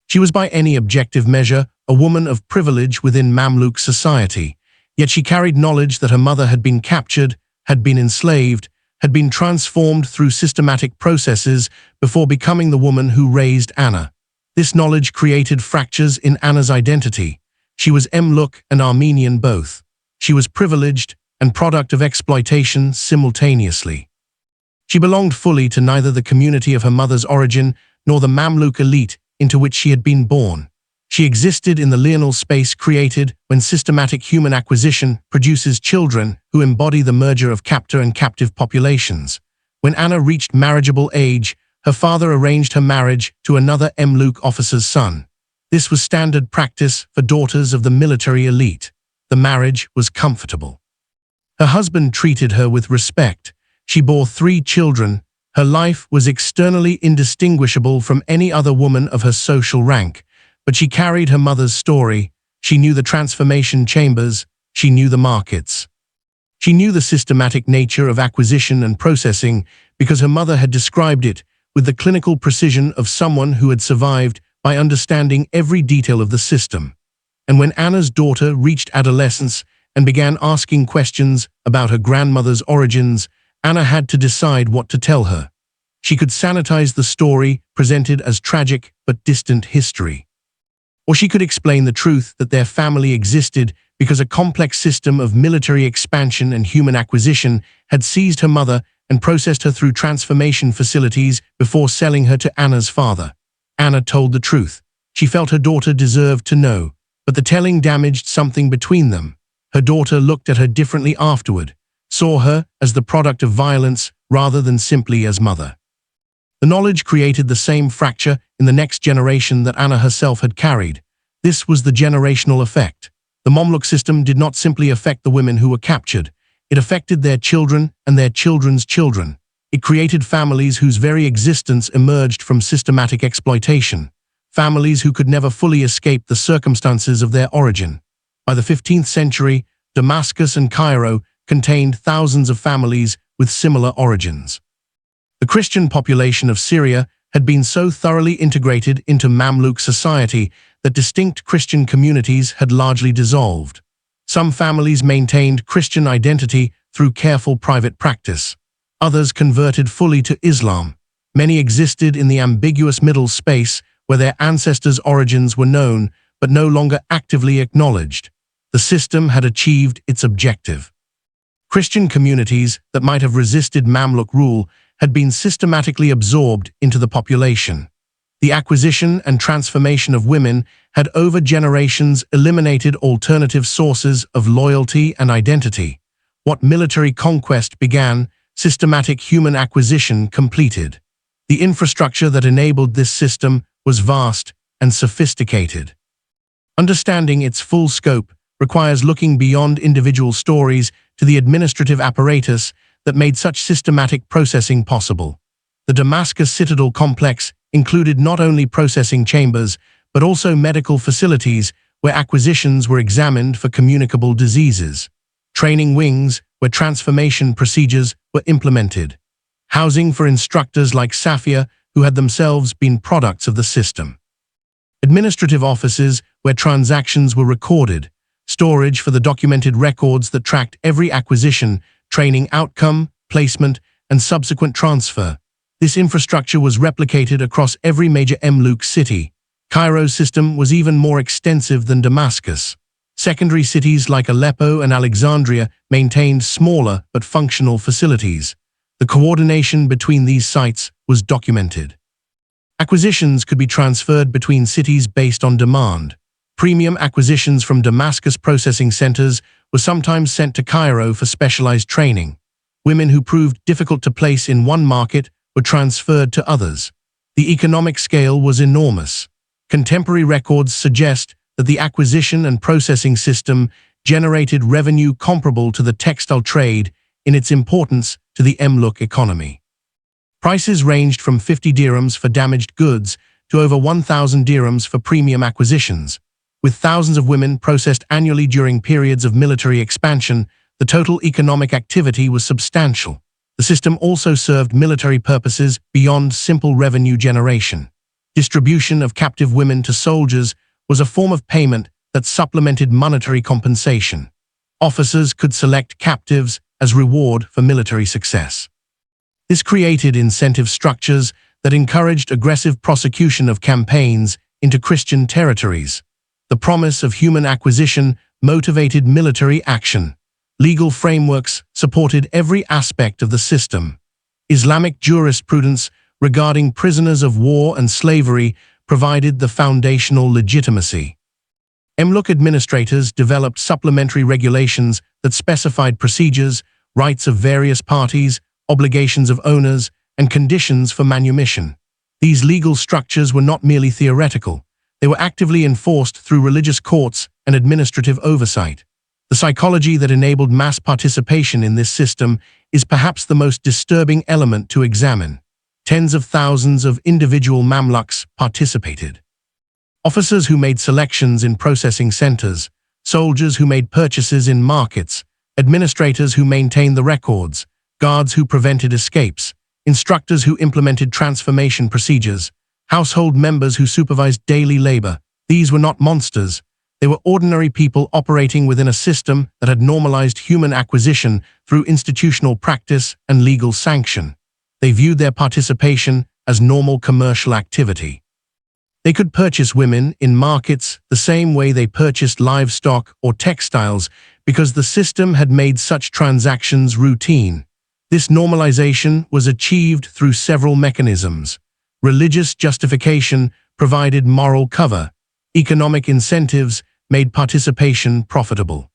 She was by any objective measure a woman of privilege within Mamluk society, yet she carried knowledge that her mother had been captured, had been enslaved, had been transformed through systematic processes before becoming the woman who raised Anna. This knowledge created fractures in Anna's identity. She was Mamluk and Armenian both. She was privileged and product of exploitation simultaneously. She belonged fully to neither the community of her mother's origin nor the Mamluk elite into which she had been born. She existed in the liminal space created when systematic human acquisition produces children who embody the merger of captor and captive populations. When Anna reached marriageable age, her father arranged her marriage to another Mamluk officer's son. This was standard practice for daughters of the military elite. The marriage was comfortable. Her husband treated her with respect. She bore 3 children. Her life was externally indistinguishable from any other woman of her social rank, but she carried her mother's story. She knew the transformation chambers. She knew the markets. She knew the systematic nature of acquisition and processing because her mother had described it with the clinical precision of someone who had survived by understanding every detail of the system. And when Anna's daughter reached adolescence and began asking questions about her grandmother's origins, Anna had to decide what to tell her. She could sanitize the story presented as tragic but distant history. Or she could explain the truth that their family existed because a complex system of military expansion and human acquisition had seized her mother and processed her through transformation facilities before selling her to Anna's father. Anna told the truth. She felt her daughter deserved to know, but the telling damaged something between them. Her daughter looked at her differently afterward, saw her as the product of violence rather than simply as mother. The knowledge created the same fracture in the next generation that Anna herself had carried. This was the generational effect. The Mamluk system did not simply affect the women who were captured. It affected their children and their children's children. It created families whose very existence emerged from systematic exploitation, families who could never fully escape the circumstances of their origin. By the 15th century, Damascus and Cairo contained thousands of families with similar origins. The Christian population of Syria had been so thoroughly integrated into Mamluk society that distinct Christian communities had largely dissolved. Some families maintained Christian identity through careful private practice. Others converted fully to Islam. Many existed in the ambiguous middle space where their ancestors' origins were known but no longer actively acknowledged. The system had achieved its objective. Christian communities that might have resisted Mamluk rule had been systematically absorbed into the population. The acquisition and transformation of women had over generations eliminated alternative sources of loyalty and identity. What military conquest began, systematic human acquisition completed. The infrastructure that enabled this system was vast and sophisticated. Understanding its full scope requires looking beyond individual stories to the administrative apparatus that made such systematic processing possible. The Damascus Citadel complex included not only processing chambers, but also medical facilities where acquisitions were examined for communicable diseases, training wings where transformation procedures were implemented, housing for instructors like Safia who had themselves been products of the system, administrative offices where transactions were recorded, storage for the documented records that tracked every acquisition, training outcome, placement, and subsequent transfer. This infrastructure was replicated across every major Mamluk city. Cairo's system was even more extensive than Damascus. Secondary cities like Aleppo and Alexandria maintained smaller but functional facilities. The coordination between these sites was documented. Acquisitions could be transferred between cities based on demand. Premium acquisitions from Damascus processing centers were sometimes sent to Cairo for specialized training. Women who proved difficult to place in one market were transferred to others. The economic scale was enormous. Contemporary records suggest that the acquisition and processing system generated revenue comparable to the textile trade in its importance to the Mamluk economy. Prices ranged from 50 dirhams for damaged goods to over 1,000 dirhams for premium acquisitions. With thousands of women processed annually during periods of military expansion, the total economic activity was substantial. The system also served military purposes beyond simple revenue generation. Distribution of captive women to soldiers was a form of payment that supplemented monetary compensation. Officers could select captives as reward for military success. This created incentive structures that encouraged aggressive prosecution of campaigns into Christian territories. The promise of human acquisition motivated military action. Legal frameworks supported every aspect of the system. Islamic jurisprudence regarding prisoners of war and slavery provided the foundational legitimacy. Mamluk administrators developed supplementary regulations that specified procedures, rights of various parties, obligations of owners, and conditions for manumission. These legal structures were not merely theoretical. They were actively enforced through religious courts and administrative oversight. The psychology that enabled mass participation in this system is perhaps the most disturbing element to examine. Tens of thousands of individual Mamluks participated. Officers who made selections in processing centers, soldiers who made purchases in markets, administrators who maintained the records, guards who prevented escapes, instructors who implemented transformation procedures, household members who supervised daily labor. These were not monsters. They were ordinary people operating within a system that had normalized human acquisition through institutional practice and legal sanction. They viewed their participation as normal commercial activity. They could purchase women in markets the same way they purchased livestock or textiles because the system had made such transactions routine. This normalization was achieved through several mechanisms. Religious justification provided moral cover. Economic incentives made participation profitable.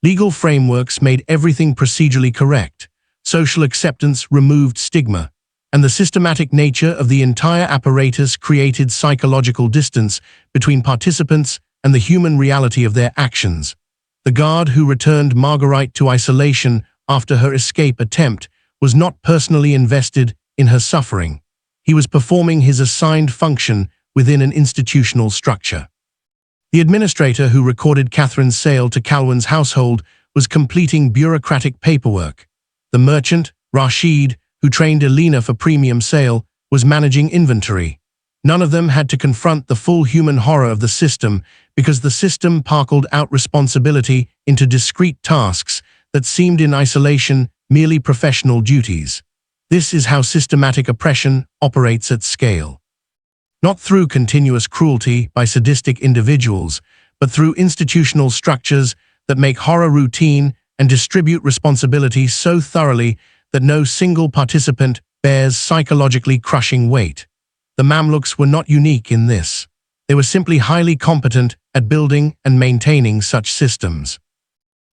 Legal frameworks made everything procedurally correct. Social acceptance removed stigma, and the systematic nature of the entire apparatus created psychological distance between participants and the human reality of their actions. The guard who returned Marguerite to isolation after her escape attempt was not personally invested in her suffering. He was performing his assigned function within an institutional structure. The administrator who recorded Catherine's sale to Calwan's household was completing bureaucratic paperwork. The merchant, Rashid, who trained Elena for premium sale, was managing inventory. None of them had to confront the full human horror of the system because the system parceled out responsibility into discrete tasks that seemed in isolation merely professional duties. This is how systematic oppression operates at scale. Not through continuous cruelty by sadistic individuals, but through institutional structures that make horror routine and distribute responsibility so thoroughly that no single participant bears psychologically crushing weight. The Mamluks were not unique in this. They were simply highly competent at building and maintaining such systems.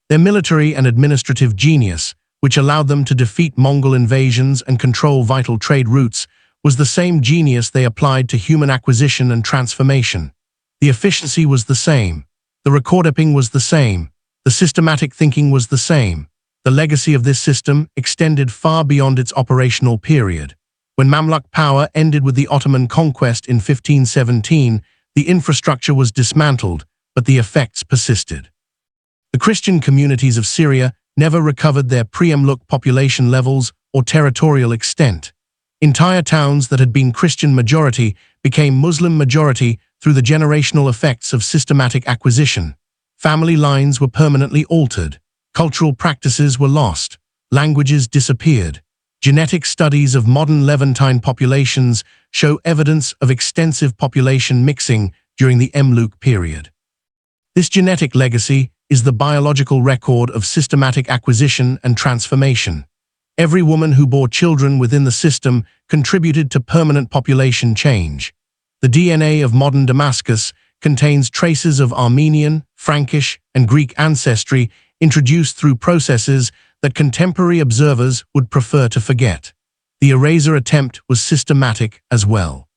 Their military and administrative genius, which allowed them to defeat Mongol invasions and control vital trade routes, was the same genius they applied to human acquisition and transformation. The efficiency was the same. The record-keeping was the same. The systematic thinking was the same. The legacy of this system extended far beyond its operational period. When Mamluk power ended with the Ottoman conquest in 1517, the infrastructure was dismantled, but the effects persisted. The Christian communities of Syria never recovered their pre-Mamluk population levels or territorial extent. Entire towns that had been Christian majority became Muslim majority through the generational effects of systematic acquisition. Family lines were permanently altered. Cultural practices were lost. Languages disappeared. Genetic studies of modern Levantine populations show evidence of extensive population mixing during the Mamluk period. This genetic legacy is the biological record of systematic acquisition and transformation. Every woman who bore children within the system contributed to permanent population change. The DNA of modern Damascus contains traces of Armenian, Frankish, and Greek ancestry introduced through processes that contemporary observers would prefer to forget. The eraser attempt was systematic as well.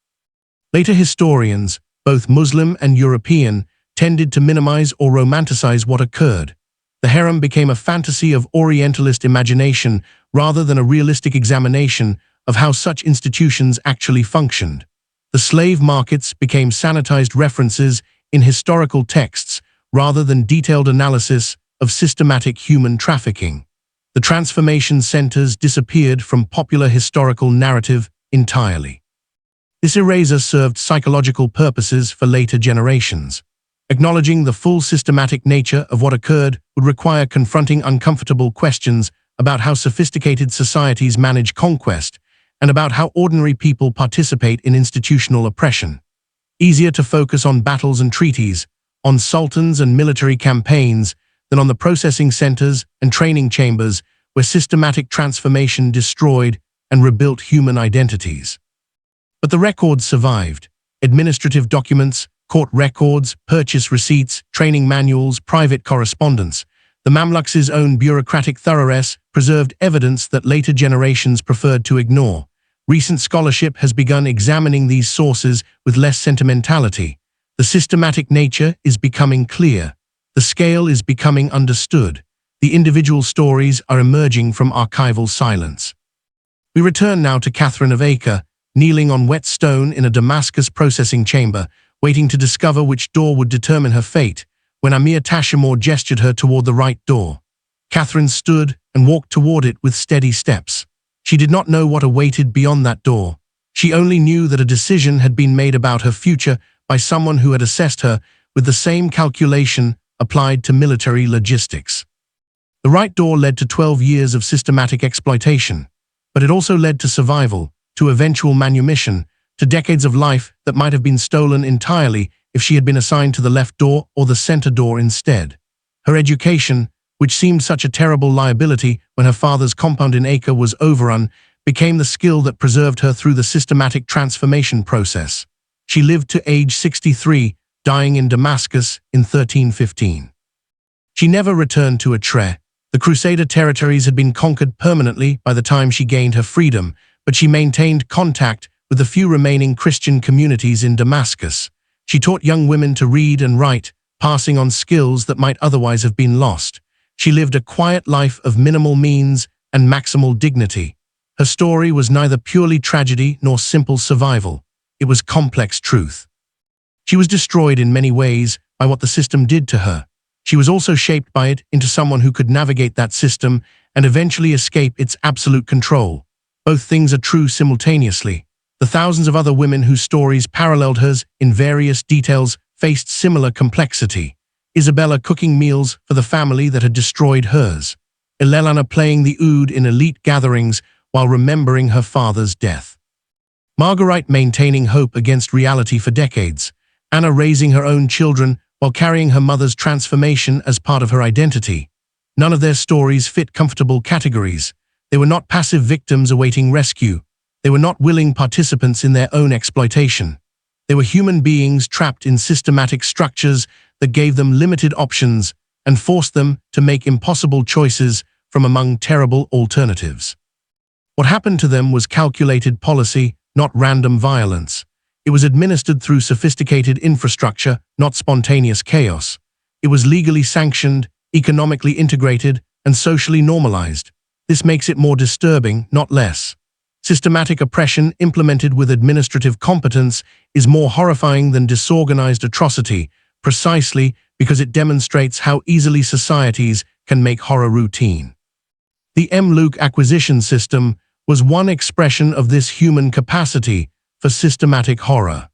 Later historians, both Muslim and European, tended to minimize or romanticize what occurred. The harem became a fantasy of Orientalist imagination rather than a realistic examination of how such institutions actually functioned. The slave markets became sanitized references in historical texts rather than detailed analysis of systematic human trafficking. The transformation centers disappeared from popular historical narrative entirely. This erasure served psychological purposes for later generations. Acknowledging the full systematic nature of what occurred would require confronting uncomfortable questions about how sophisticated societies manage conquest and about how ordinary people participate in institutional oppression. Easier to focus on battles and treaties, on sultans and military campaigns, than on the processing centers and training chambers where systematic transformation destroyed and rebuilt human identities. But the records survived. Administrative documents, court records, purchase receipts, training manuals, private correspondence. The Mamluks' own bureaucratic thoroughness preserved evidence that later generations preferred to ignore. Recent scholarship has begun examining these sources with less sentimentality. The systematic nature is becoming clear. The scale is becoming understood. The individual stories are emerging from archival silence. We return now to Catherine of Acre, kneeling on wet stone in a Damascus processing chamber, waiting to discover which door would determine her fate, when Amir Tashimor gestured her toward the right door. Catherine stood and walked toward it with steady steps. She did not know what awaited beyond that door. She only knew that a decision had been made about her future by someone who had assessed her with the same calculation applied to military logistics. The right door led to 12 years of systematic exploitation, but it also led to survival, to eventual manumission, to decades of life that might have been stolen entirely if she had been assigned to the left door or the center door instead. Her education, which seemed such a terrible liability when her father's compound in Acre was overrun, became the skill that preserved her through the systematic transformation process. She lived to age 63, dying in Damascus in 1315. She never returned to Acre. The Crusader territories had been conquered permanently by the time she gained her freedom, but she maintained contact with the few remaining Christian communities in Damascus. She taught young women to read and write, passing on skills that might otherwise have been lost. She lived a quiet life of minimal means and maximal dignity. Her story was neither purely tragedy nor simple survival. It was complex truth. She was destroyed in many ways by what the system did to her. She was also shaped by it into someone who could navigate that system and eventually escape its absolute control. Both things are true simultaneously. The thousands of other women whose stories paralleled hers in various details faced similar complexity. Isabella cooking meals for the family that had destroyed hers. Ilelana playing the oud in elite gatherings while remembering her father's death. Marguerite maintaining hope against reality for decades. Anna raising her own children while carrying her mother's transformation as part of her identity. None of their stories fit comfortable categories. They were not passive victims awaiting rescue. They were not willing participants in their own exploitation. They were human beings trapped in systematic structures that gave them limited options and forced them to make impossible choices from among terrible alternatives. What happened to them was calculated policy, not random violence. It was administered through sophisticated infrastructure, not spontaneous chaos. It was legally sanctioned, economically integrated, and socially normalized. This makes it more disturbing, not less. Systematic oppression implemented with administrative competence is more horrifying than disorganized atrocity, precisely because it demonstrates how easily societies can make horror routine. The Mamluk acquisition system was one expression of this human capacity for systematic horror.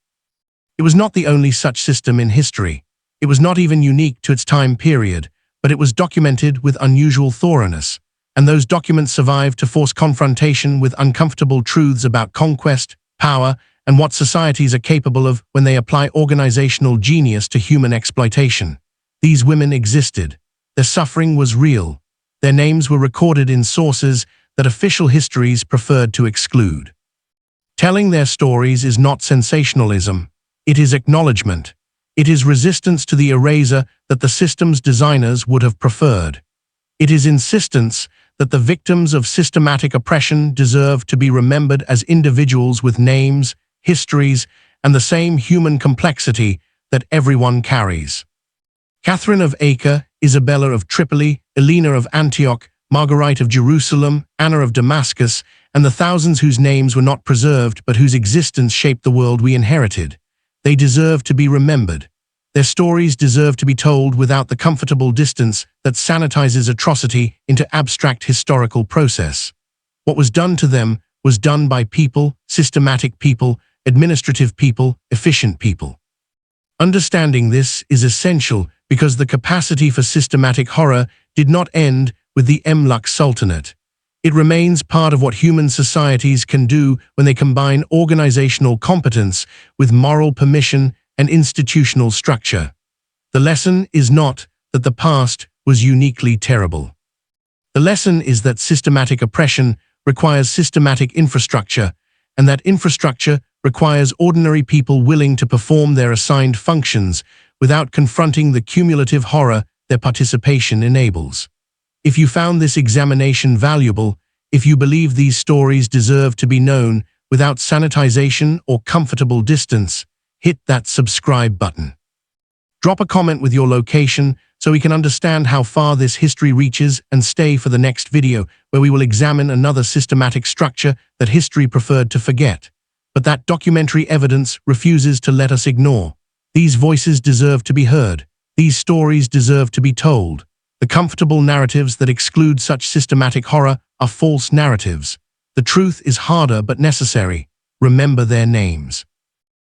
It was not the only such system in history. It was not even unique to its time period, but it was documented with unusual thoroughness, and those documents survived to force confrontation with uncomfortable truths about conquest, power, and what societies are capable of when they apply organizational genius to human exploitation. These women existed. Their suffering was real. Their names were recorded in sources that official histories preferred to exclude. Telling their stories is not sensationalism. It is acknowledgement. It is resistance to the erasure that the system's designers would have preferred. It is insistence that the victims of systematic oppression deserve to be remembered as individuals with names, histories, and the same human complexity that everyone carries. Catherine of Acre, Isabella of Tripoli, Elena of Antioch, Marguerite of Jerusalem, Anna of Damascus, and the thousands whose names were not preserved but whose existence shaped the world we inherited. They deserve to be remembered. Their stories deserve to be told without the comfortable distance that sanitizes atrocity into abstract historical process. What was done to them was done by people, systematic people, administrative people, efficient people. Understanding this is essential because the capacity for systematic horror did not end with the Mamluk Sultanate. It remains part of what human societies can do when they combine organizational competence with moral permission and institutional structure. The lesson is not that the past was uniquely terrible. The lesson is that systematic oppression requires systematic infrastructure, and that infrastructure requires ordinary people willing to perform their assigned functions without confronting the cumulative horror their participation enables. If you found this examination valuable, if you believe these stories deserve to be known without sanitization or comfortable distance, hit that subscribe button. Drop a comment with your location so we can understand how far this history reaches, and stay for the next video where we will examine another systematic structure that history preferred to forget, but that documentary evidence refuses to let us ignore. These voices deserve to be heard. These stories deserve to be told. The comfortable narratives that exclude such systematic horror are false narratives. The truth is harder but necessary. Remember their names.